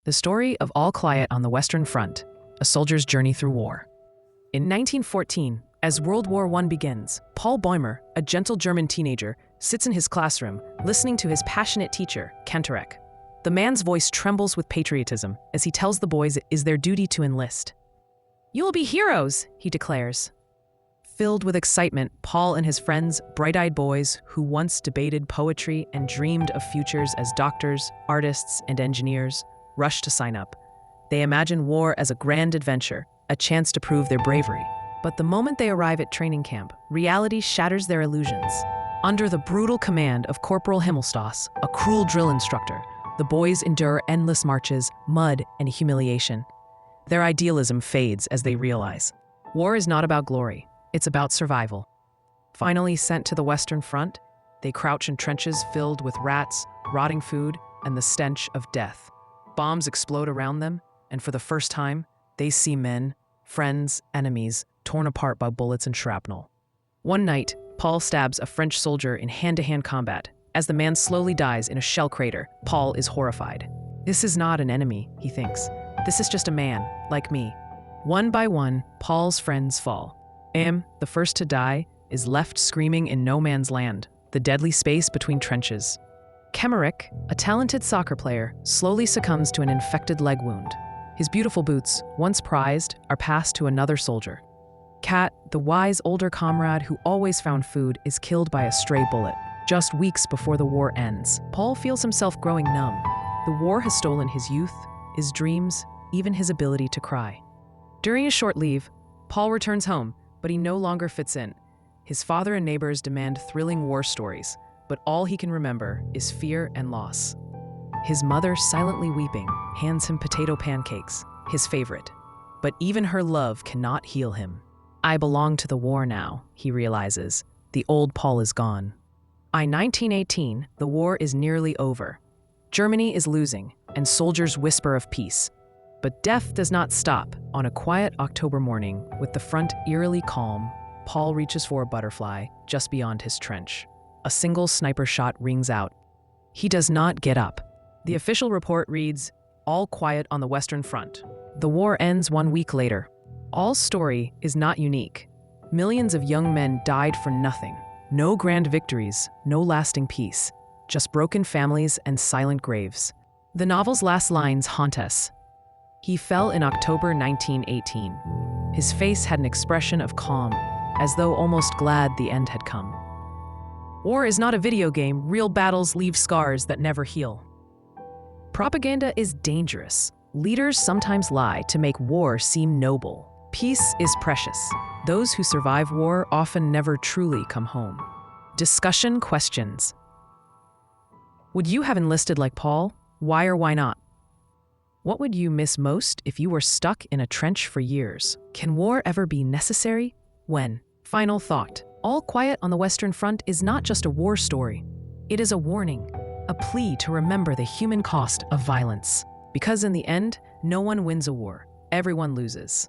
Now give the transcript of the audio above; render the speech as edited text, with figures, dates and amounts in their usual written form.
The story of All Quiet on the Western Front, a soldier's journey through war. In 1914, as World War I begins, Paul Bäumer, a gentle German teenager, sits in his classroom, listening to his passionate teacher, Kantorek. The man's voice trembles with patriotism as he tells the boys it is their duty to enlist. "You will be heroes," he declares. Filled with excitement, Paul and his friends, bright-eyed boys who once debated poetry and dreamed of futures as doctors, artists, and engineers, rush to sign up. They imagine war as a grand adventure, a chance to prove their bravery. But the moment they arrive at training camp, reality shatters their illusions. Under the brutal command of Corporal Himmelstoss, a cruel drill instructor, the boys endure endless marches, mud, and humiliation. Their idealism fades as they realize war is not about glory, it's about survival. Finally sent to the Western Front, they crouch in trenches filled with rats, rotting food, and the stench of death. Bombs explode around them, and for the first time, they see men, friends, enemies, torn apart by bullets and shrapnel. One night, Paul stabs a French soldier in hand-to-hand combat. As the man slowly dies in a shell crater, Paul is horrified. This is not an enemy, he thinks. This is just a man, like me. One by one, Paul's friends fall. The first to die, is left screaming in no man's land, the deadly space between trenches. Kemmerich, a talented soccer player, slowly succumbs to an infected leg wound. His beautiful boots, once prized, are passed to another soldier. Kat, the wise older comrade who always found food, is killed by a stray bullet. Just weeks before the war ends, Paul feels himself growing numb. The war has stolen his youth, his dreams, even his ability to cry. During a short leave, Paul returns home, but he no longer fits in. His father and neighbors demand thrilling war stories, but all he can remember is fear and loss. His mother, silently weeping, hands him potato pancakes, his favorite. But even her love cannot heal him. I belong to the war now, he realizes. The old Paul is gone. By 1918, the war is nearly over. Germany is losing, and soldiers whisper of peace. But death does not stop. On a quiet October morning, with the front eerily calm, Paul reaches for a butterfly just beyond his trench. A single sniper shot rings out. He does not get up. The official report reads, "All quiet on the Western Front." The war ends 1 week later. All's story is not unique. Millions of young men died for nothing. No grand victories, no lasting peace. Just broken families and silent graves. The novel's last lines haunt us. He fell in October 1918. His face had an expression of calm, as though almost glad the end had come. War is not a video game. Real battles leave scars that never heal. Propaganda is dangerous. Leaders sometimes lie to make war seem noble. Peace is precious. Those who survive war often never truly come home. Discussion questions. Would you have enlisted like Paul? Why or why not? What would you miss most if you were stuck in a trench for years? Can war ever be necessary? When? Final thought. All Quiet on the Western Front is not just a war story. It is a warning, a plea to remember the human cost of violence. Because in the end, no one wins a war. Everyone loses.